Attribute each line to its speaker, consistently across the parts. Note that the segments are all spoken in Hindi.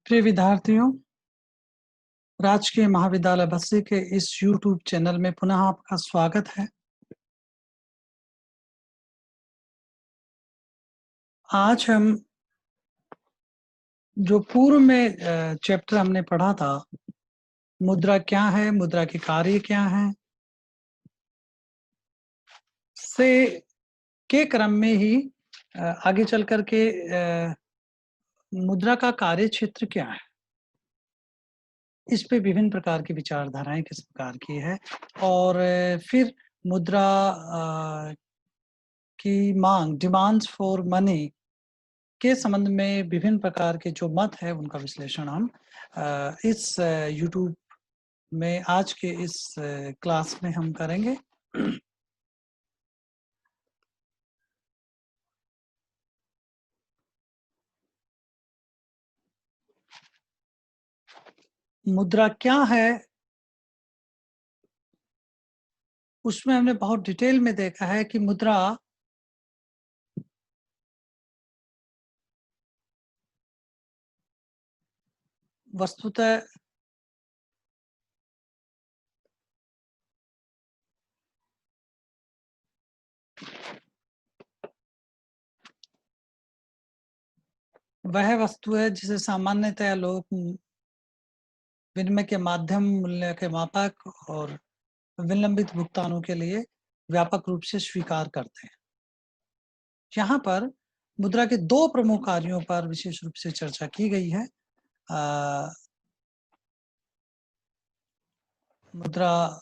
Speaker 1: प्रिय विद्यार्थियों, राजकीय महाविद्यालय बस्सी के इस YouTube चैनल में पुनः आपका स्वागत है। आज हम जो पूर्व में चैप्टर हमने पढ़ा था, मुद्रा क्या है, मुद्रा के कार्य क्या हैं, से के क्रम में ही आगे चल कर के मुद्रा का कार्य क्षेत्र क्या है, इस पे विभिन्न प्रकार की विचारधाराएं किस प्रकार की है और फिर मुद्रा की मांग, डिमांड्स फॉर मनी के संबंध में विभिन्न प्रकार के जो मत है उनका विश्लेषण हम इस YouTube में आज के इस क्लास में हम करेंगे। मुद्रा क्या है, उसमें हमने बहुत डिटेल में देखा है कि मुद्रा वस्तुतः वह वस्तु है जिसे सामान्यतः लोग विनिमय के माध्यम, मूल्य के मापक और विलंबित भुगतानों के लिए व्यापक रूप से स्वीकार करते हैं। यहाँ पर मुद्रा के दो प्रमुख कार्यों पर विशेष रूप से चर्चा की गई है। मुद्रा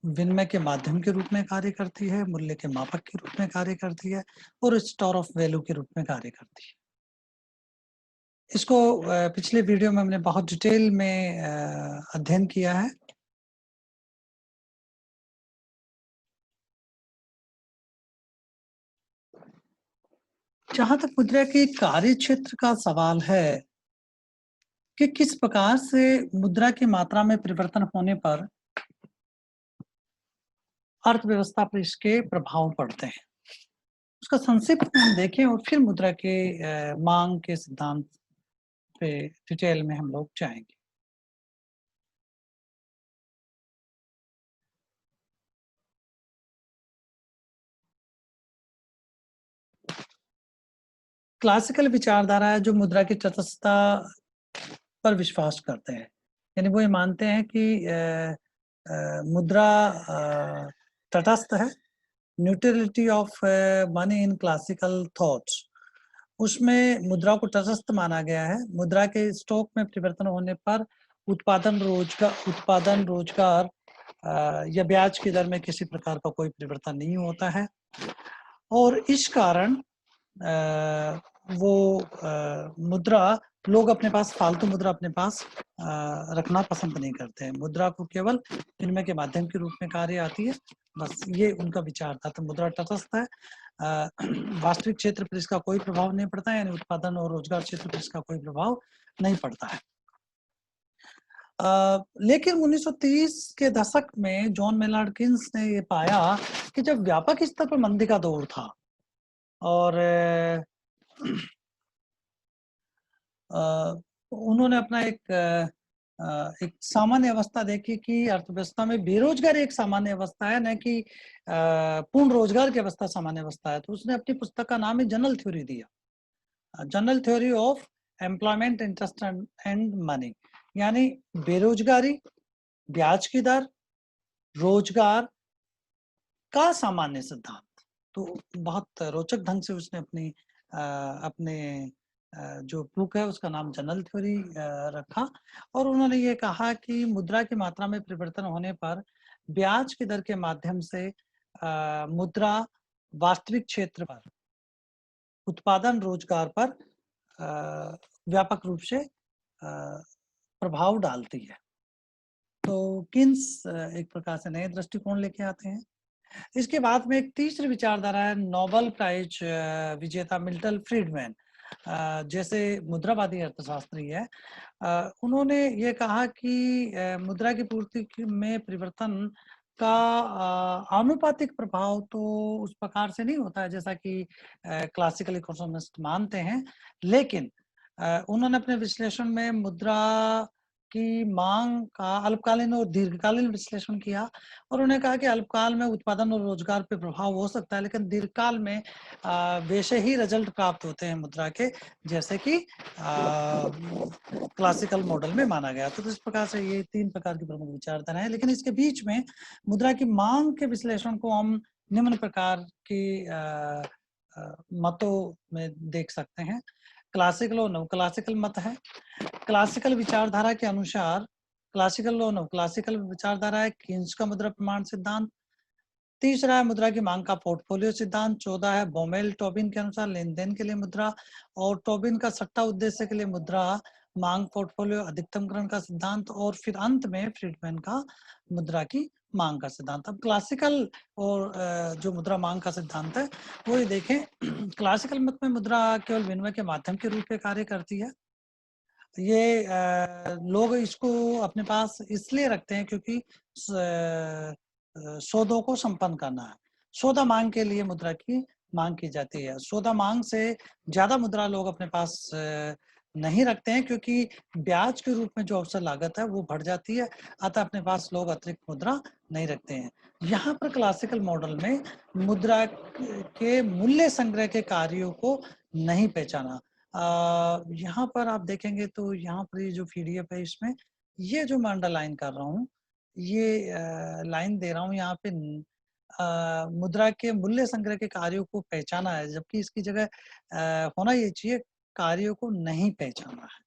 Speaker 1: विनिमय के माध्यम के रूप में कार्य करती है, मूल्य के मापक के रूप में कार्य करती है और स्टोर ऑफ वैल्यू के रूप में कार्य करती है। इसको पिछले वीडियो में हमने बहुत डिटेल में अध्ययन किया है। जहां तक मुद्रा के कार्य क्षेत्र का सवाल है कि किस प्रकार से मुद्रा की मात्रा में परिवर्तन होने पर अर्थव्यवस्था पर इसके प्रभाव पड़ते हैं, उसका संक्षिप्त में हम देखें और फिर मुद्रा के मांग के सिद्धांत पे डिटेल में हम लोग जाएंगे। क्लासिकल विचारधारा है जो मुद्रा की तटस्थता पर विश्वास करते हैं, यानी वो ये मानते हैं कि मुद्रा तटस्थ है। Neutrality of money in classical thoughts, उसमें मुद्रा को तटस्थ माना गया है। मुद्रा के स्टॉक में परिवर्तन होने पर उत्पादन रोजगार या ब्याज की दर में किसी प्रकार का कोई परिवर्तन नहीं होता है और इस कारण वो मुद्रा लोग अपने पास फालतू मुद्रा अपने पास रखना पसंद नहीं करते हैं। मुद्रा को केवल विनिमय के माध्यम के रूप में कार्य आती है, बस ये उनका विचार था। तो मुद्रा तटस्थ है, वास्तविक क्षेत्र पर इसका कोई प्रभाव नहीं पड़ता है, यानी उत्पादन और रोजगार क्षेत्र पर इसका कोई प्रभाव नहीं पड़ता है। लेकिन 1930 के दशक में जॉन मेनार्ड कीन्स ने ये पाया कि जब व्यापक स्तर पर मंदी का दौर था और उन्होंने अपना एक सामान्य अवस्था देखी कि अर्थव्यवस्था में बेरोजगारी एक सामान्य अवस्था है, न कि पूर्ण रोजगार की अवस्था सामान्य अवस्था है। तो उसने अपनी पुस्तक का नाम है जनरल थ्योरी दिया, general theory of employment, interest and money, यानी बेरोजगारी, ब्याज की दर, रोजगार का सामान्य सिद्धांत। तो बहुत रोचक ढंग से उसने अपने जो बुक है उसका नाम जनरल थ्योरी रखा और उन्होंने ये कहा कि मुद्रा की मात्रा में परिवर्तन होने पर ब्याज की दर के माध्यम से मुद्रा वास्तविक क्षेत्र पर उत्पादन रोजगार पर व्यापक रूप से प्रभाव डालती है। तो किन्स एक प्रकार से नए दृष्टिकोण लेके आते हैं। इसके बाद में एक तीसरी विचारधारा है, नोबेल प्राइज विजेता मिल्टन फ्रीडमैन जैसे मुद्रावादी अर्थशास्त्री है। उन्होंने ये कहा कि मुद्रा की पूर्ति में परिवर्तन का आनुपातिक प्रभाव तो उस प्रकार से नहीं होता है जैसा कि क्लासिकल इकोनॉमिस्ट मानते हैं, लेकिन उन्होंने अपने विश्लेषण में मुद्रा की मांग का अल्पकालीन और दीर्घकालीन विश्लेषण किया और उन्होंने कहा कि अल्पकाल में उत्पादन और रोजगार पे प्रभाव हो सकता है, लेकिन दीर्घकाल में वैसे ही रिजल्ट प्राप्त होते हैं मुद्रा के, जैसे कि क्लासिकल मॉडल में माना गया। तो इस प्रकार से ये 3 प्रकार की प्रमुख विचारधारा है, लेकिन इसके बीच में मुद्रा की मांग के विश्लेषण को हम निम्न प्रकार की मतों में देख सकते हैं। क्लासिकल और नव क्लासिकल मत है। क्लासिकल विचारधारा के अनुसार क्लासिकल और नव क्लासिकल विचारधारा है कीन्स का मुद्रा प्रमाण सिद्धांत। तीसरा है मुद्रा की मांग का पोर्टफोलियो सिद्धांत। 14 है बोमेल टोबिन के अनुसार लेन देन के लिए मुद्रा, और टोबिन का सट्टा उद्देश्य के लिए मुद्रा मांग पोर्टफोलियो अधिकतमकरण का सिद्धांत, और फिर अंत में फ्रीडमैन का मुद्रा की मांग का सिद्धांत। अब क्लासिकल और जो मुद्रा मांग का सिद्धांत है वो ये देखें। क्लासिकल मत में मुद्रा केवल विनिमय के माध्यम के रूप में कार्य करती है। ये लोग इसको अपने पास इसलिए रखते हैं क्योंकि सौदों को संपन्न करना है। सौदा मांग के लिए मुद्रा की मांग की जाती है। सौदा मांग से ज्यादा मुद्रा लोग अपने पास नहीं रखते हैं क्योंकि ब्याज के रूप में जो अवसर लागत है वो बढ़ जाती है, अतः अपने पास लोग अतिरिक्त मुद्रा नहीं रखते हैं। यहाँ पर क्लासिकल मॉडल में मुद्रा के मूल्य संग्रह के कार्यों को नहीं पहचाना। यहाँ पर आप देखेंगे तो यहाँ पर ये जो पीडीएफ है इसमें ये जो मैं अंडरलाइन कर रहा हूँ, ये लाइन दे रहा हूँ यहाँ पे मुद्रा के मूल्य संग्रह के कार्यों को पहचाना है, जबकि इसकी जगह होना ये चाहिए कार्यों को नहीं पहचाना है।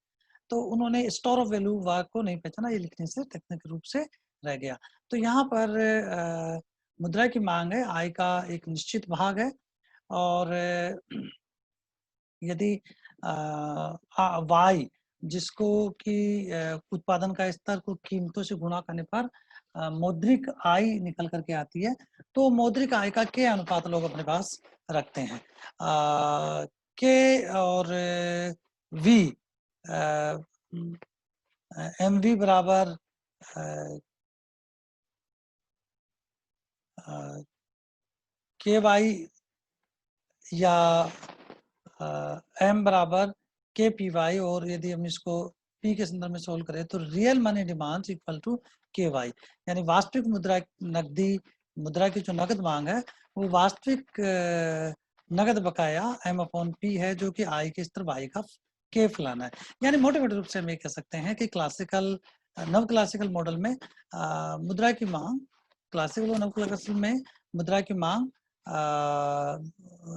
Speaker 1: तो उन्होंने स्टोर ऑफ वैल्यू वाक को नहीं पहचाना, ये लिखने से टेक्निकल रूप से रह गया। तो यहाँ पर मुद्रा की मांग है, आय का एक निश्चित भाग है, और यदि वाई जिसको कि उत्पादन का स्तर को कीमतों से गुणा करने पर मौद्रिक आय निकल करके आती है, तो मौद्रिक आय का के अनुपात लोग अपने पास रखते हैं। के और वी एम वी बराबर के वाई या एम बराबर के पी वाई, और यदि हम इसको पी के संदर्भ में सोल्व करें तो real money demand equal to K Y, यानी वास्तविक मुद्रा नकदी मुद्रा की जो नगद मांग है वो वास्तविक नगद बकाया एम अपॉन पी है, जो कि आई के स्तर वाई का के फलाना है। यानी मोटे मोटे रूप से हम ये कह सकते हैं कि क्लासिकल नव क्लासिकल मॉडल में मुद्रा की मांग, क्लासिकल और नव क्लासिकल में मुद्रा की मांग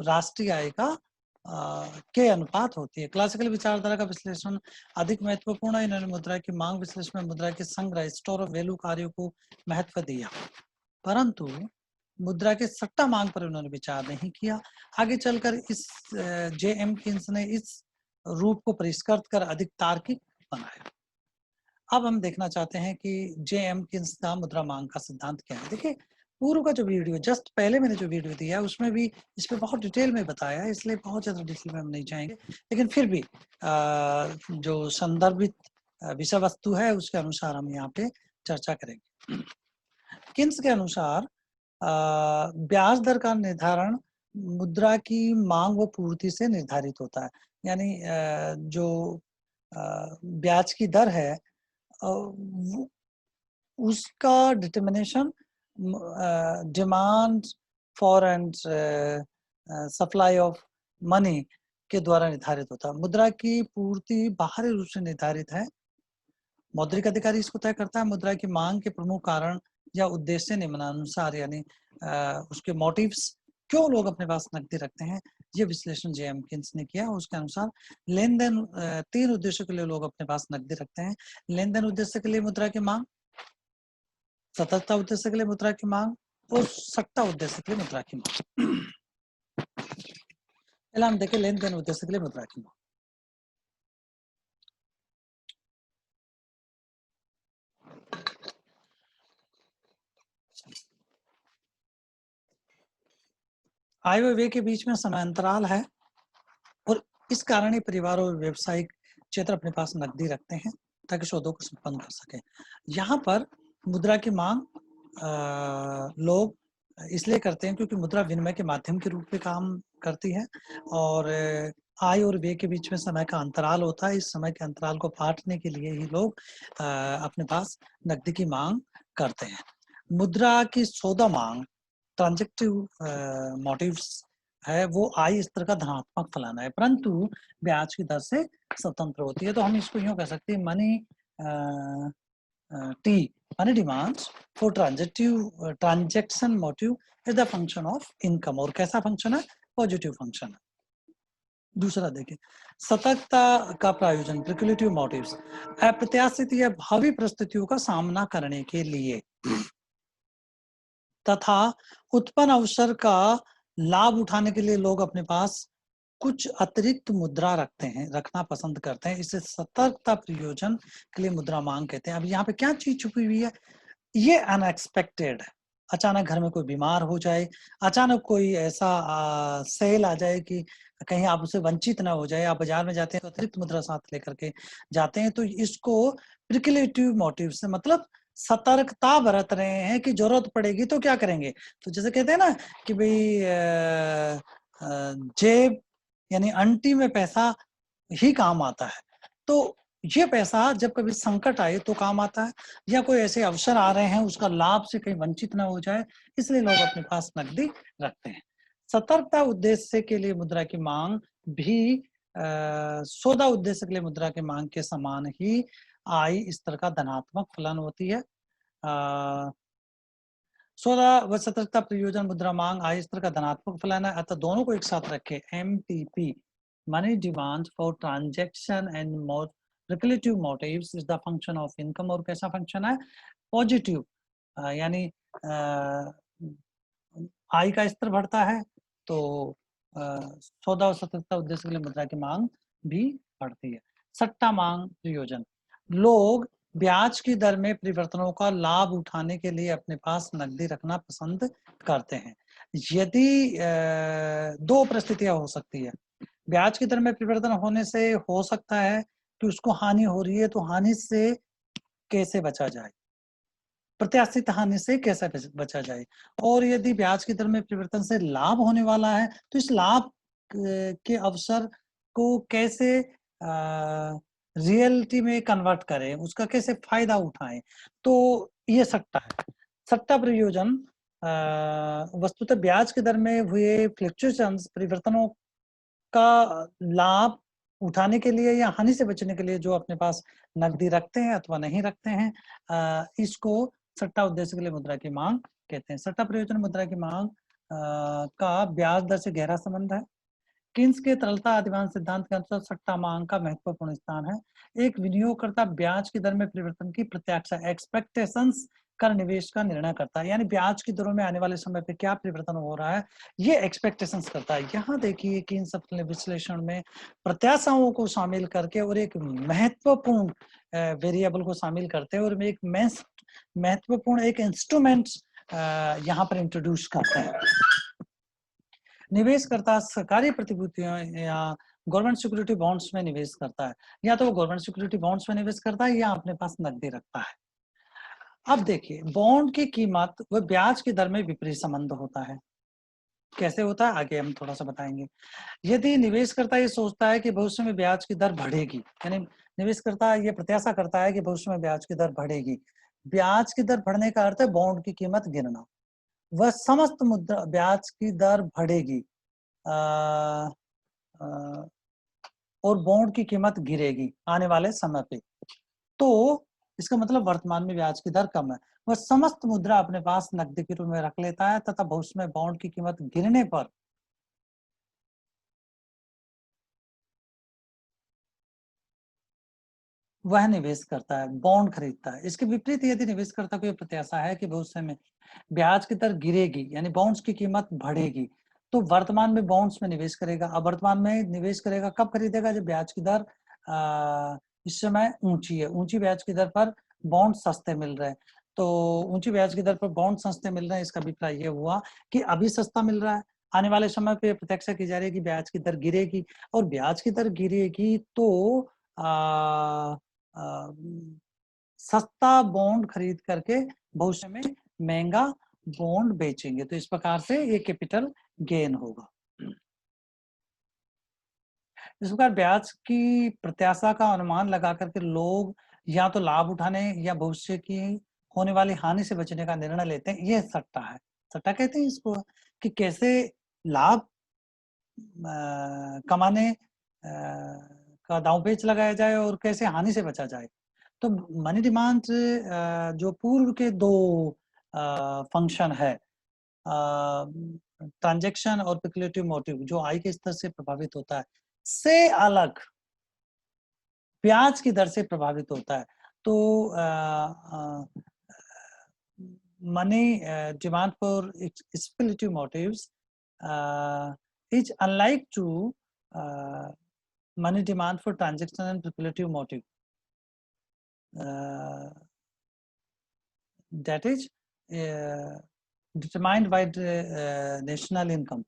Speaker 1: राष्ट्रीय आय का के अनुपात होती है। क्लासिकल विचारधारा का विश्लेषण अधिक महत्वपूर्ण है। इन्होंने मुद्रा की मांग विश्लेषण में मुद्रा के संग्रह स्टोर ऑफ वैल्यू कार्यों को महत्व दिया, परंतु मुद्रा के सट्टा मांग पर उन्होंने विचार नहीं किया। आगे चलकर इस जे एम किन्स ने इस रूप को परिष्कृत कर अधिक तार्किक बनाया। अब हम देखना चाहते हैं कि जे एम किन्स का मुद्रा मांग का सिद्धांत क्या है। देखिए पूर्व का जो वीडियो जस्ट पहले मैंने जो वीडियो दिया है उसमें भी इस पे बहुत डिटेल में बताया है, इसलिए बहुत ज्यादा डिटेल में हम नहीं जाएंगे, लेकिन फिर भी जो संदर्भित विषय वस्तु है उसके अनुसार हम यहाँ पे चर्चा करेंगे। किन्स के अनुसार ब्याज दर का निर्धारण मुद्रा की मांग व पूर्ति से निर्धारित होता है। यानी जो ब्याज की दर है उसका determination demand for and supply of money के द्वारा निर्धारित होता है। मुद्रा की पूर्ति बाहरी रूप से निर्धारित है, मौद्रिक अधिकारी इसको तय करता है। मुद्रा की मांग के प्रमुख कारण या उद्देश्य निम्नानुसार, यानी उसके मोटिव्स, क्यों लोग अपने पास नकदी रखते हैं, ये विश्लेषण जे एम किन्स ने किया। उसके अनुसार लेन देन 3 उद्देश्यों के लिए लोग अपने पास नकदी रखते हैं। लेन देन उद्देश्य के लिए मुद्रा की मांग, सततता उद्देश्य के लिए मुद्रा की मांग, और सट्टा उद्देश्य के लिए मुद्रा की मांग। पहले हम देखें लेन देन उद्देश्य के लिए मुद्रा की मांग। आय व व्यय के बीच में समांतराल है, और इस कारण ही परिवार और व्यवसायिक क्षेत्र अपने पास नकदी रखते हैं ताकि सौदों को संपन्न कर सके। यहाँ पर मुद्रा की मांग लोग इसलिए करते हैं क्योंकि मुद्रा विनिमय के माध्यम के रूप में काम करती है और आय और व्यय के बीच में समय का अंतराल होता है। इस समय के अंतराल को पाटने के लिए ही लोग अपने पास नकदी की मांग करते हैं। मुद्रा की सौदा मांग ट्रांजेक्टिव मोटिव्स है, वो आय स्तर का धनात्मक फलन है, परंतु ब्याज की दर से स्वतंत्र होती है। तो हम इसको यूँ कह सकते हैं money T, money demands for transaction motive is the function of income। और कैसा फंक्शन है? पॉजिटिव फंक्शन है। दूसरा देखिए, सतर्कता का प्रायोजन स्पेक्युलेटिव मोटिव्स, अप्रत्याशित या भावी परिस्थितियों का सामना करने के लिए तथा उत्पन्न अवसर का लाभ उठाने के लिए लोग अपने पास कुछ अतिरिक्त मुद्रा रखना पसंद करते हैं। इसे सतर्कता प्रयोजन के लिए मुद्रा मांग कहते हैं। अब यहाँ पे क्या चीज छुपी हुई है? ये अनएक्सपेक्टेड है। अचानक घर में कोई बीमार हो जाए, अचानक कोई ऐसा सेल आ जाए कि कहीं आप उससे वंचित ना हो जाए। आप बाजार में जाते हैं तो अतिरिक्त मुद्रा साथ लेकर के जाते हैं, तो इसको स्पेक्युलेटिव मोटिव से मतलब सतर्कता बरत रहे हैं कि जरूरत पड़ेगी तो क्या करेंगे। तो जैसे कहते हैं ना कि भाई जेब यानी अंटी में पैसा ही काम आता है। तो ये पैसा जब कभी संकट आए तो काम आता है, या कोई ऐसे अवसर आ रहे हैं उसका लाभ से कहीं वंचित ना हो जाए, इसलिए लोग अपने पास नकदी रखते हैं। सतर्कता उद्देश्य के लिए मुद्रा की मांग भी सौदा उद्देश्य के लिए मुद्रा की मांग के समान ही आय स्तर का धनात्मक फलन होती है। सौदा व सतर्कता प्रयोजन मुद्रा मांग आय स्तर का धनात्मक फलन है, अतः दोनों को एक साथ रखें। MTP money demand for transaction and speculative motives is the function of income. और कैसा फंक्शन है? पॉजिटिव, यानी आय का स्तर बढ़ता है तो सौदा और सतर्कता उद्देश्य के लिए मुद्रा की मांग भी बढ़ती है। सट्टा मांग प्रयोजन, लोग ब्याज की दर में परिवर्तनों का लाभ उठाने के लिए अपने पास नकदी रखना पसंद करते हैं। यदि दो परिस्थितियां हो सकती है। ब्याज की दर में परिवर्तन होने से हो सकता है कि उसको हानि हो रही है, तो हानि से कैसे बचा जाए, प्रत्याशित हानि से कैसे बचा जाए। और यदि ब्याज की दर में परिवर्तन से लाभ होने वाला है तो इस लाभ के अवसर को कैसे रियलिटी में कन्वर्ट करें, उसका कैसे फायदा उठाएं। तो ये सट्टा है। सट्टा प्रयोजन वस्तुतः ब्याज की दर में हुए फ्लक्चुएशंस, परिवर्तनों का लाभ उठाने के लिए या हानि से बचने के लिए जो अपने पास नकदी रखते हैं अथवा नहीं रखते हैं, इसको सट्टा उद्देश्य के लिए मुद्रा की मांग कहते हैं। सट्टा प्रयोजन मुद्रा की मांग का ब्याज दर से गहरा संबंध है। किन्स के तरलता अधिमान सिद्धांत के अनुसार सट्टा मांग का महत्वपूर्ण स्थान है। एक विनियोगकर्ता ब्याज की दर में परिवर्तन की प्रत्याशा एक्सपेक्टेशंस कर निवेश का निर्णय करता है, यानी ब्याज की दरों में आने वाले समय पे क्या परिवर्तन हो रहा है ये एक्सपेक्टेशंस करता है। यहाँ देखिए कि इन सब विश्लेषण में प्रत्याशाओं को शामिल करके और एक महत्वपूर्ण वेरिएबल को शामिल करते हैं और एक महत्वपूर्ण एक इंस्ट्रूमेंट यहाँ पर इंट्रोड्यूस करते हैं। निवेश करता सरकारी प्रतिभूतियों या गवर्नमेंट सिक्योरिटी बॉन्ड्स में निवेश करता है, या तो वो गवर्नमेंट सिक्योरिटी बॉन्ड्स में निवेश करता है या अपने पास नकदी रखता है। अब देखिए, बॉन्ड की कीमत व ब्याज की दर में विपरीत संबंध होता है। कैसे होता है आगे हम थोड़ा सा बताएंगे। यदि निवेशकर्ता ये सोचता है कि भविष्य में ब्याज की दर बढ़ेगी, यानी निवेशकर्ता ये प्रत्याशा करता है कि भविष्य में ब्याज की दर बढ़ेगी। ब्याज की दर बढ़ने का अर्थ है बॉन्ड की कीमत गिरना। वह समस्त मुद्रा ब्याज की दर बढ़ेगी और बॉन्ड की कीमत गिरेगी आने वाले समय पे। तो इसका मतलब वर्तमान में ब्याज की दर कम है। वह समस्त मुद्रा अपने पास नकदी के रूप में रख लेता है तथा भविष्य में बॉन्ड की कीमत गिरने पर वह निवेश करता है, बॉन्ड खरीदता है। इसके विपरीत यदि निवेशकर्ता को यह प्रत्याशा है कि भविष्य में ब्याज की दर गिरेगी यानी बॉन्ड्स की कीमत बढ़ेगी, तो वर्तमान में बॉन्ड्स में निवेश करेगा। अब वर्तमान में निवेश करेगा कब खरीदेगा? जब ब्याज की दर इस समय ऊंची है, ऊंची ब्याज की दर पर बॉन्ड सस्ते मिल रहे हैं। तो ऊंची ब्याज की दर पर बॉन्ड सस्ते मिल रहे हैं, इसका अभिप्राय ये हुआ कि अभी सस्ता मिल रहा है, आने वाले समय पे प्रत्याशा की जा रही है कि ब्याज की दर गिरेगी, और ब्याज की दर गिरेगी तो सस्ता बॉन्ड खरीद करके भविष्य में महंगा बॉन्ड बेचेंगे, तो इस प्रकार से ये कैपिटल गेन होगा। इस प्रकार ब्याज की प्रत्याशा का अनुमान लगा करके लोग या तो लाभ उठाने या भविष्य की होने वाली हानि से बचने का निर्णय लेते हैं। ये सट्टा है। सट्टा कहते हैं इसको कि कैसे लाभ कमाने का दांव-पेच लगाया जाए और कैसे हानि से बचा जाए। तो मनी डिमांड जो पूर्व के 2 फंक्शन है, ट्रांज़ैक्शन और स्पेक्युलेटिव मोटिव, जो आय के स्तर से प्रभावित होता है, से अलग ब्याज की दर से प्रभावित होता है। तो money demand for speculative motives is unlike to money demand for transaction and speculative motive. That is determined by the national income.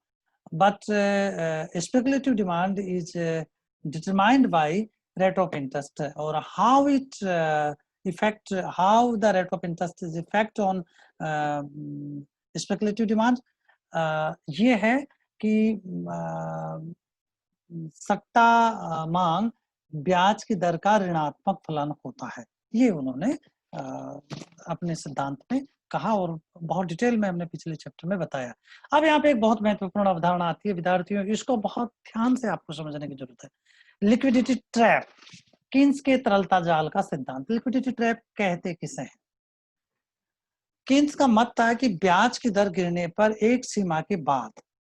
Speaker 1: But speculative demand is determined by rate of interest, or how it how the rate of interest is effect on speculative demand. ये है कि सट्टा मांग ब्याज की दर का ऋणात्मक फलन होता है। ये उन्होंने अपने सिद्धांत में कहा और बहुत डिटेल में हमने पिछले चैप्टर में बताया। अब यहाँ पे एक बहुत महत्वपूर्ण अवधारणा आती है विद्यार्थियों, इसको बहुत ध्यान से आपको समझने की जरूरत है। लिक्विडिटी ट्रैप, किन्स के तरलता जाल का सिद्धांत। लिक्विडिटी ट्रैप कहते किसे हैं? किन्स का मत था कि ब्याज की दर गिरने पर एक सीमा के बाद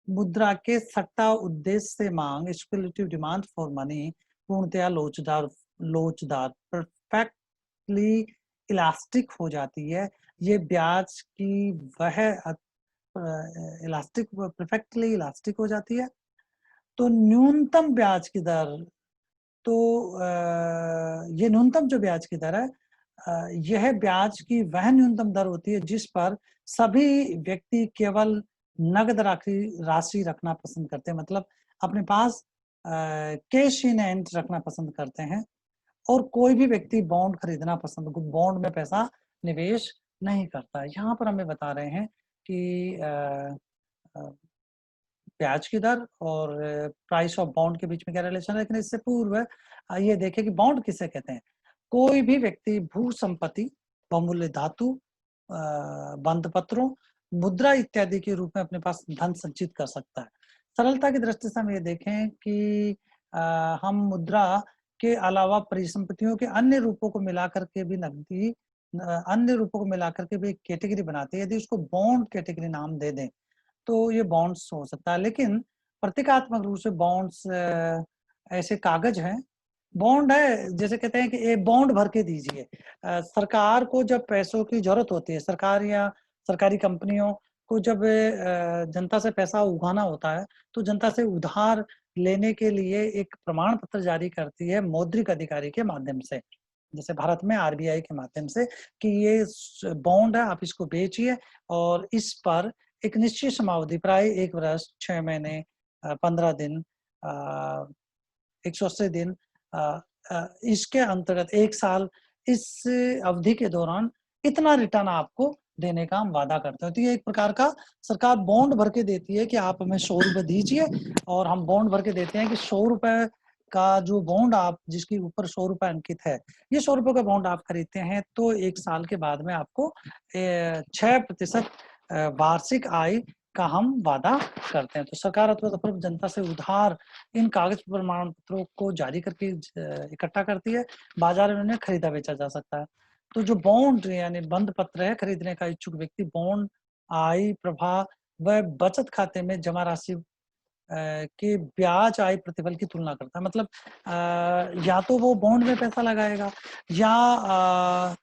Speaker 1: मुद्रा के सट्टा उद्देश्य से मांग, स्पेक्युलेटिव डिमांड फॉर मनी, पूर्णतया लोचदार परफेक्टली इलास्टिक हो जाती है। ये ब्याज की वह इलास्टिक परफेक्टली इलास्टिक हो जाती है। तो न्यूनतम ब्याज की दर, तो ये न्यूनतम जो ब्याज की दर है, यह ब्याज की वह न्यूनतम दर होती है जिस पर सभी व्यक्ति केवल नगद राशि रखना पसंद करते हैं, मतलब अपने पास कैश इन हैंड रखना पसंद करते हैं, और कोई भी व्यक्ति बॉन्ड खरीदना पसंद, बॉन्ड में पैसा निवेश नहीं करता है। यहाँ पर हमें बता रहे हैं कि ब्याज की दर और प्राइस ऑफ बॉन्ड के बीच में क्या रिलेशन है, लेकिन इससे पूर्व ये देखें कि बॉन्ड किसे कहते हैं। कोई भी व्यक्ति भू संपत्ति, बहुमूल्य धातु, बंध पत्रों, मुद्रा इत्यादि के रूप में अपने पास धन संचित कर सकता है। सरलता की दृष्टि से हम ये देखें कि हम मुद्रा के अलावा परिसंपत्तियों के अन्य रूपों को मिलाकर के भी नकदी, अन्य रूपों को मिलाकर के भी एक कैटेगरी बनाते हैं। यदि उसको बॉन्ड कैटेगरी नाम दे दें तो ये बॉन्ड्स हो सकता है, लेकिन प्रतीकात्मक रूप से बॉन्ड्स ऐसे कागज हैं, बॉन्ड है, जैसे कहते हैं कि एक बॉन्ड भर के दीजिए। सरकार को जब पैसों की जरूरत होती है, सरकार या सरकारी कंपनियों को जब जनता से पैसा उगाना होता है, तो जनता से उधार लेने के लिए एक प्रमाण पत्र जारी करती है मौद्रिक अधिकारी के माध्यम से, जैसे भारत में आरबीआई के माध्यम से, कि ये बॉन्ड है, आप इसको बेचिए और इस पर एक निश्चित समावधि, प्राय 1 वर्ष, 6 महीने, 15 दिन, 180 दिन, इसके अंतर्गत 1 साल, इस अवधि के दौरान इतना रिटर्न आपको देने का हम वादा करते हैं। तो ये एक प्रकार का सरकार बॉन्ड भर के देती है कि आप हमें 100 रुपए दीजिए, और हम बॉन्ड भर के देते हैं कि 100 रुपए का जो बॉन्ड आप, जिसके ऊपर 100 रुपए अंकित है, ये 100 रुपए का बॉन्ड आप खरीदते हैं तो 1 साल के बाद में आपको 6% वार्षिक आय का हम वादा करते हैं। तो सरकार अथवा जनता से उधार इन कागज प्रमाण पत्रों को जारी करके इकट्ठा करती है, बाजार में उन्हें खरीदा बेचा जा सकता है। तो जो बॉन्ड यानी बंध पत्र है, खरीदने का इच्छुक व्यक्ति बॉन्ड आय प्रवाह व बचत खाते में जमा राशि के ब्याज आय प्रतिफल की तुलना करता है। मतलब या तो वो बॉन्ड में पैसा लगाएगा या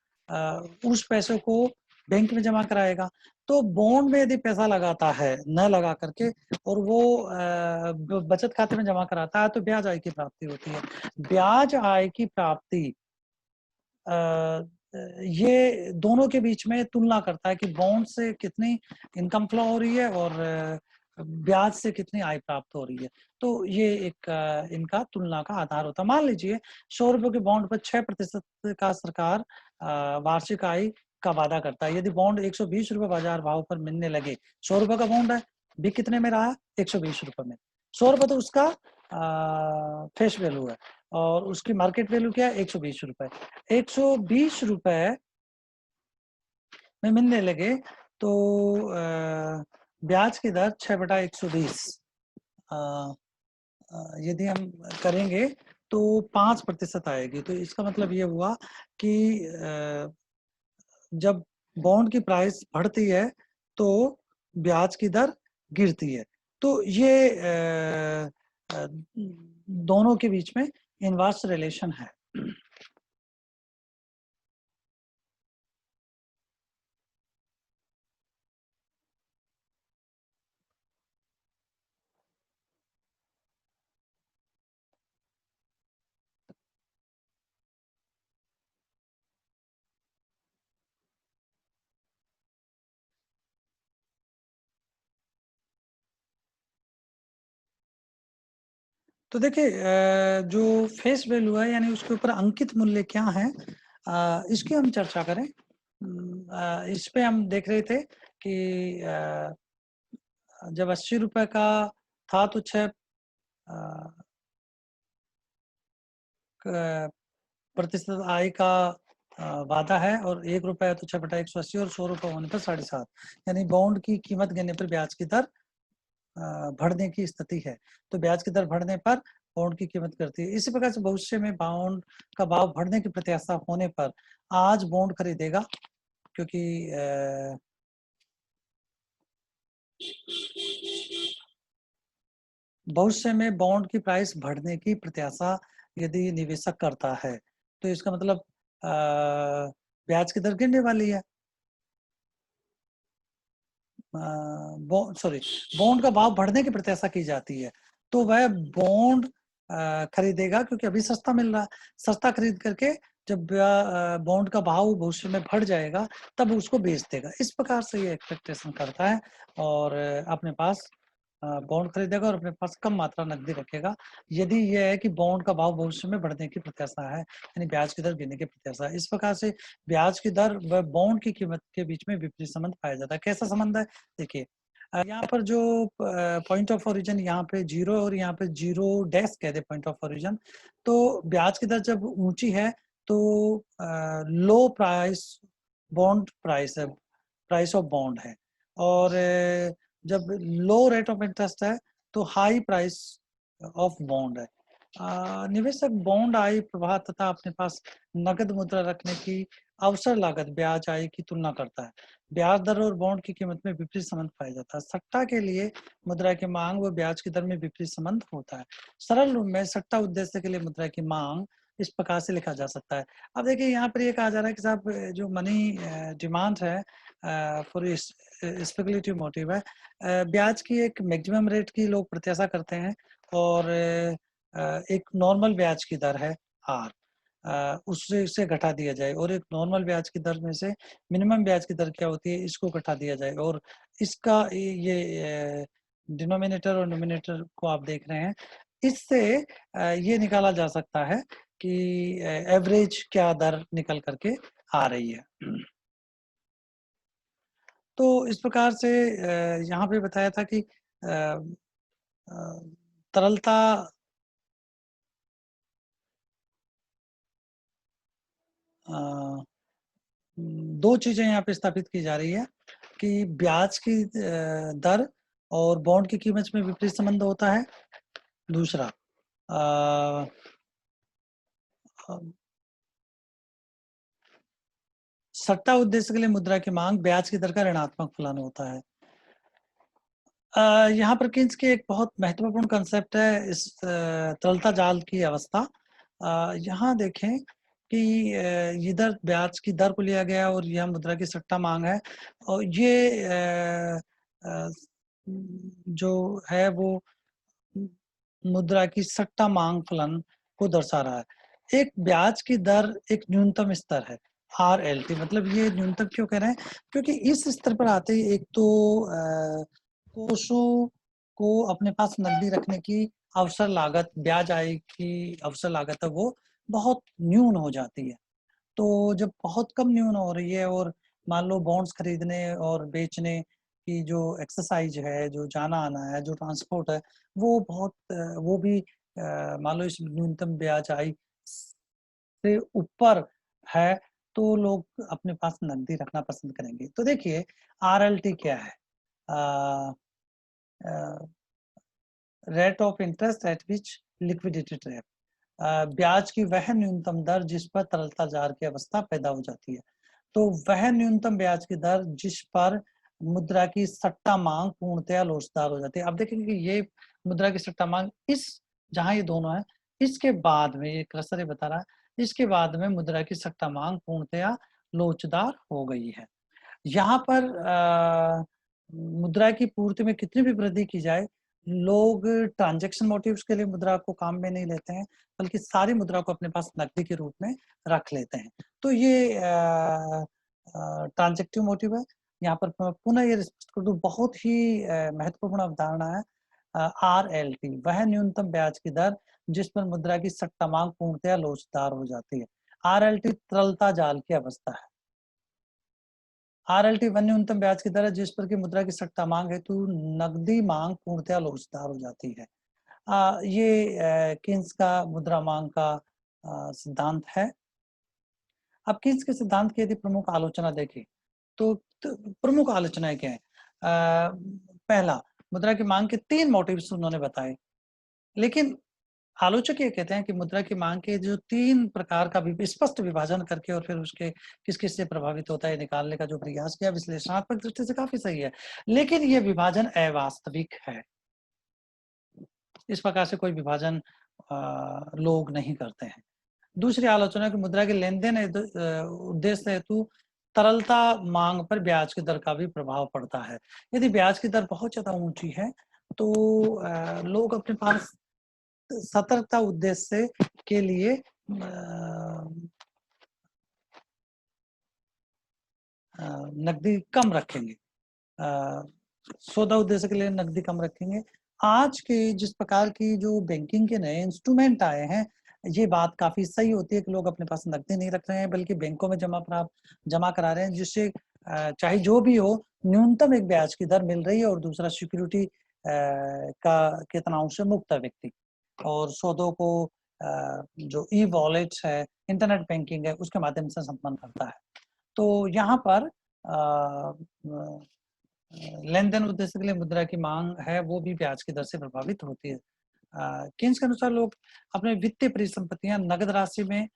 Speaker 1: उस पैसे को बैंक में जमा कराएगा। तो बॉन्ड में यदि पैसा लगाता है न लगा करके और वो बचत खाते में जमा कराता है, तो ब्याज आय की प्राप्ति होती है। ब्याज आय की प्राप्ति ये दोनों के बीच में तुलना करता है कि बॉन्ड से कितनी इनकम फ्लो हो रही है और ब्याज से कितनी आय प्राप्त हो रही है। तो ये एक इनका तुलना का आधार होता है। मान लीजिए 100 रुपए के बॉन्ड पर 6% का सरकार वार्षिक आय का वादा करता है। यदि बॉन्ड 120 रुपए बाजार भाव पर मिलने लगे, 100 रुपए का बॉन्ड है, बिक कितने में रहा? 120 रुपए में। 100 रुपए तो उसका फेस वैल्यू है और उसकी मार्केट वैल्यू क्या है? 120 रुपए। 120 रुपए में मिलने लगे तो ब्याज की दर 6/120 यदि हम करेंगे तो 5% आएगी। तो इसका मतलब ये हुआ कि जब बॉन्ड की प्राइस बढ़ती है तो ब्याज की दर गिरती है। तो ये दोनों के बीच में इनवर्स रिलेशन है। तो देखिए जो फेस वैल्यू है यानी उसके ऊपर अंकित मूल्य क्या है, इसकी हम चर्चा करें। इस पे हम देख रहे थे कि जब 80 रुपए का था तो 6 प्रतिशत आय का वादा है और 1 रुपए है तो 6/180 और 100 रुपए होने पर 7.5, यानी बॉन्ड की कीमत गिरने पर ब्याज की दर बढ़ने की स्थिति है। तो ब्याज की दर बढ़ने पर बॉन्ड की कीमत करती है। इसी प्रकार से भविष्य में बॉन्ड का भाव बढ़ने की प्रत्याशा होने पर आज बॉन्ड खरीदेगा, क्योंकि भविष्य में बॉन्ड की प्राइस बढ़ने की प्रत्याशा यदि निवेशक करता है तो इसका मतलब ब्याज की दर गिरने वाली है। बॉन्ड का भाव बढ़ने की प्रत्याशा की जाती है तो वह बॉन्ड खरीदेगा, क्योंकि अभी सस्ता मिल रहा है। सस्ता खरीद करके जब बॉन्ड का भाव भविष्य में बढ़ जाएगा तब उसको बेच देगा। इस प्रकार से ये एक्सपेक्टेशन करता है और अपने पास बॉन्ड खरीदेगा और अपने पास कम मात्रा नकदी रखेगा। यदि यह है कि बॉन्ड का भाव भविष्य में बढ़ने की प्रत्याशा है, यानी ब्याज की दर गिरने की प्रत्याशा है। इस प्रकार से ब्याज की दर व बॉन्ड की कीमत के बीच में विपरीत संबंध पाया जाता है। कैसा संबंध है? देखिए यहाँ पर जो पॉइंट ऑफ ओरिजिन यहाँ पे 0 और यहाँ पे 0 डैश कह दे पॉइंट ऑफ ओरिजिन, तो ब्याज की दर जब ऊंची है तो लो प्राइस बॉन्ड प्राइस है, प्राइस ऑफ बॉन्ड है, और जब लो रेट ऑफ इंटरेस्ट है तो हाई प्राइस ऑफ बॉन्ड है। निवेशक बॉन्ड आय प्रवाह तथा अपने पास नगद मुद्रा रखने की अवसर लागत ब्याज आय की तुलना करता है। ब्याज दर और बॉन्ड की कीमत में विपरीत संबंध पाया जाता है। सट्टा के लिए मुद्रा की मांग व ब्याज की दर में विपरीत संबंध होता है। सरल रूप में सट्टा उद्देश्य के लिए मुद्रा की मांग इस प्रकार से लिखा जा सकता है। अब देखिए यहाँ पर ये कहा जा रहा है कि साहब जो मनी डिमांड है फॉर स्पेकुलेटिव मोटिव है, ब्याज की एक मैक्सिमम रेट की लोग प्रत्याशा करते हैं और एक नॉर्मल ब्याज की दर है आर, उससे इसे घटा दिया जाए और एक नॉर्मल ब्याज की दर में से मिनिमम ब्याज की दर क्या होती है इसको घटा दिया जाए, और इसका ये डिनोमिनेटर और नोमिनेटर को आप देख रहे हैं। इससे ये निकाला जा सकता है कि एवरेज क्या दर निकल करके आ रही है। तो इस प्रकार से यहाँ पे बताया था कि तरलता दो चीजें यहाँ पे स्थापित की जा रही है कि ब्याज की दर और बॉन्ड की कीमत में विपरीत संबंध होता है। दूसरा सट्टा उद्देश्य के लिए मुद्रा की मांग ब्याज की दर का ऋणात्मक फलन होता है। यहाँ पर किन्स की एक बहुत महत्वपूर्ण कंसेप्ट है इस तरलता जाल की अवस्था। यहाँ देखें कि इधर ब्याज की दर को लिया गया और यह मुद्रा की सट्टा मांग है और ये जो है वो मुद्रा की सट्टा मांग फलन को दर्शा रहा है। एक ब्याज की दर एक न्यूनतम स्तर है RLT, मतलब ये न्यूनतम क्यों कह रहे हैं? क्योंकि इस स्तर पर आते ही एक तो कोषों को अपने पास नकदी रखने की अवसर लागत, ब्याज आय की अवसर लागत है वो बहुत न्यून हो जाती है। तो जब बहुत कम न्यून हो रही है और मान लो बॉन्ड्स खरीदने और बेचने की जो एक्सरसाइज है, जो जाना आना है, जो ट्रांसपोर्ट है, वो बहुत वो भी मान लो इस न्यूनतम ब्याज आय से ऊपर है, तो लोग अपने पास नकदी रखना पसंद करेंगे। तो देखिए आरएलटी क्या है? Uh, rate of interest at which liquidity trap, ब्याज की वह न्यूनतम दर जिस पर तरलता जार की अवस्था पैदा हो जाती है। तो वह न्यूनतम ब्याज की दर जिस पर मुद्रा की सट्टा मांग पूर्णतया लोचदार हो जाती है। अब देखेंगे कि ये मुद्रा की सट्टा मांग इस जहां ये दोनों है, इसके बाद में ये कर्सर बता रहा है, इसके बाद में मुद्रा की सट्टा मांग पूर्णतया लोचदार हो गई है। यहाँ पर मुद्रा की पूर्ति में कितनी भी वृद्धि की जाए, लोग ट्रांजैक्शन मोटिव्स के लिए मुद्रा को काम में नहीं लेते हैं, बल्कि सारी मुद्रा को अपने पास नकदी के रूप में रख लेते हैं। तो ये ट्रांजैक्टिव मोटिव है। यहाँ पर पुनः ये स्पष्ट कर दूं, बहुत ही महत्वपूर्ण अवधारणा है। आरएलटी वह न्यूनतम ब्याज की दर जिस पर मुद्रा की सट्टा मांग पूर्णतया लोचदार हो जाती है। आरएलटी तरलता जाल की अवस्था है। आरएलटी वह न्यूनतम ब्याज की दर है जिस पर की मुद्रा की सट्टा मांग हेतु नकदी मांग पूर्णतया लोचदार हो जाती है। ये कीन्स का मुद्रा मांग का सिद्धांत है। अब कीन्स के सिद्धांत की यदि प्रमुख आलोचना देखें तो प्रमुख आलोचनाएं क्या है? पहला, मुद्रा की मांग के 3 मोटिव्स उन्होंने बताए, लेकिन आलोचक ये कहते हैं कि मुद्रा की मांग के जो 3 प्रकार का स्पष्ट विभाजन करके और फिर उसके किस-किस से प्रभावित होता है निकालने का जो प्रयास किया, विश्लेषणात्मक दृष्टि से काफ़ी सही है। लेकिन ये विभाजन अवास्तविक है। इस प्रकार से कोई विभाजन लोग नहीं करते हैं। दूसरी आलोचना की मुद्रा के लेन-देन उद्देश्य हेतु तरलता मांग पर ब्याज की दर का भी प्रभाव पड़ता है। यदि ब्याज की दर बहुत ज़्यादा ऊँची है, तो लोग अपने पास सतर्कता उद्देश्य के लिए नकदी कम रखेंगे। सौदा उद्देश्य के लिए नकदी कम रखेंगे। आज के जिस प्रकार की जो बैंकिंग के नए इंस्ट्रूमेंट आए हैं, ये बात काफ़ी सही होती है कि लोग अपने पास नकदी नहीं रख रहे हैं, बल्कि बैंकों में जमा करा रहे हैं, जिससे चाहे जो भी हो, न्यूनतम एक ब्याज की दर मिल रही है और दूसरा सिक्योरिटी का के तनाव से मुक्त है व्यक्ति। और सौदों को जो ई-वॉलेट्स है, इंटरनेट बैंकिंग है, उसके माध्यम से संपन्न करता है। तो यहाँ पर लेन-देन उद्देश्य के लिए मुद्रा की मांग है, वो भी ब्याज की दर से प्रभावित होती है। कीन्स के अनुसार लोग अपने वित्तीय परिसंपत्तियां नगद राशि में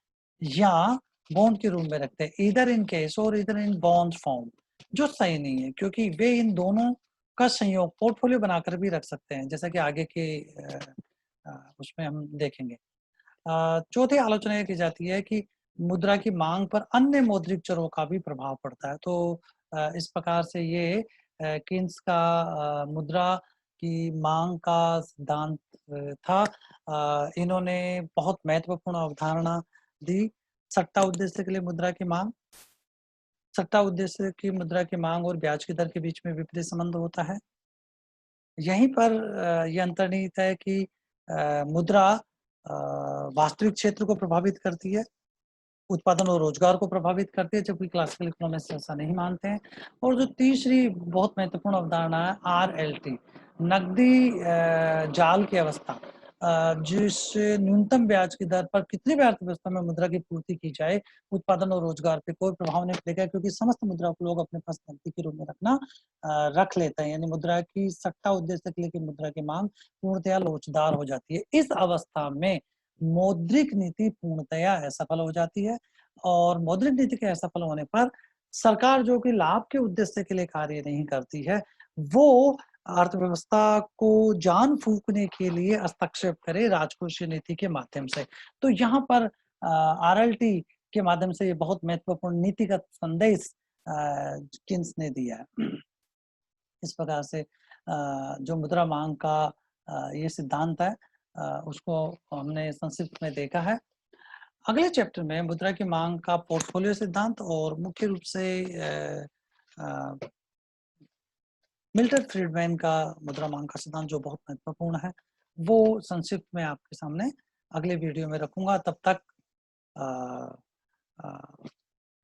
Speaker 1: या बॉन्ड के रूप में रखते हैं, ईदर इन कैश और ईदर इन बॉन्ड फॉर्म, जो सही नहीं है, क्योंकि वे इन दोनों का संयोग पोर्टफोलियो बनाकर भी रख सकते हैं, जैसा कि आगे के उसमें हम देखेंगे। चौथी आलोचना ये की जाती है कि मुद्रा की मांग पर अन्य मौद्रिक चरों का भी प्रभाव पड़ता है। तो इस प्रकार से ये कीन्स का मुद्रा की मांग का सिद्धांत था। इन्होंने बहुत महत्वपूर्ण अवधारणा दी। सट्टा उद्देश्य के लिए मुद्रा की मांग, सट्टा उद्देश्य की मुद्रा की मांग और ब्याज की दर के बीच में विपरीत संबंध होता है। यहीं पर ये अंतर्निहित है कि मुद्रा वास्तविक क्षेत्र को प्रभावित करती है, उत्पादन और रोजगार को प्रभावित करती है, जबकि क्लासिकल इकोनॉमिक्स ऐसा नहीं मानते हैं। और जो तीसरी बहुत महत्वपूर्ण अवधारणा है आरएलटी, नकदी जाल की अवस्था, जिस न्यूनतम ब्याज की दर पर कितनी भी अर्थव्यवस्था में मुद्रा की पूर्ति की जाए, उत्पादन और रोजगार पे कोई प्रभाव नहीं पड़ेगा, क्योंकि समस्त मुद्रा को लोग अपने पास नकदी के रूप में रख लेते हैं। यानी मुद्रा की सट्टा उद्देश्य के लिए की मुद्रा की मांग पूर्णतया लोचदार हो जाती है। इस अवस्था में मौद्रिक नीति पूर्णतया असफल हो जाती है, और मौद्रिक नीति के असफल होने पर सरकार जो कि लाभ के उद्देश्य के लिए कार्य नहीं करती है, वो अर्थव्यवस्था को जान फूँकने के लिए हस्तक्षेप करे राजकोषीय नीति के माध्यम से। तो यहाँ पर आरएलटी के माध्यम से ये बहुत महत्वपूर्ण नीतिगत संदेश कीन्स ने दिया है। इस प्रकार से जो मुद्रा मांग का ये सिद्धांत है, उसको हमने संक्षिप्त में देखा है। अगले चैप्टर में मुद्रा की मांग का पोर्टफोलियो सिद्धांत और मुख्य रूप से मिल्टन फ्रीडमैन का मुद्रा मांग का सिद्धांत जो बहुत महत्वपूर्ण है, वो संक्षिप्त में आपके सामने अगले वीडियो में रखूंगा। तब तक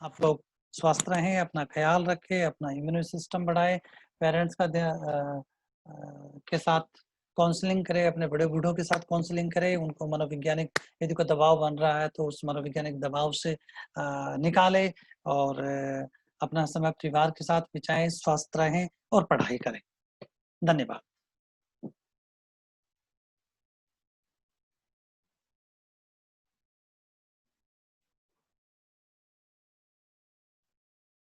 Speaker 1: आप लोग स्वस्थ रहें, अपना ख्याल रखें, अपना इम्यून सिस्टम बढ़ाएँ, पेरेंट्स का के साथ काउंसलिंग करें, अपने बड़े-बूढ़ों के साथ काउंसलिंग करें, उनको मनोवैज्ञानिक यदि कोई दबाव बन रहा है, तो उस मनोवैज्ञानिक दबाव से निकालें और अपना समय परिवार के साथ बिताएँ, स्वस्थ रहें और पढ़ाई करें। धन्यवाद।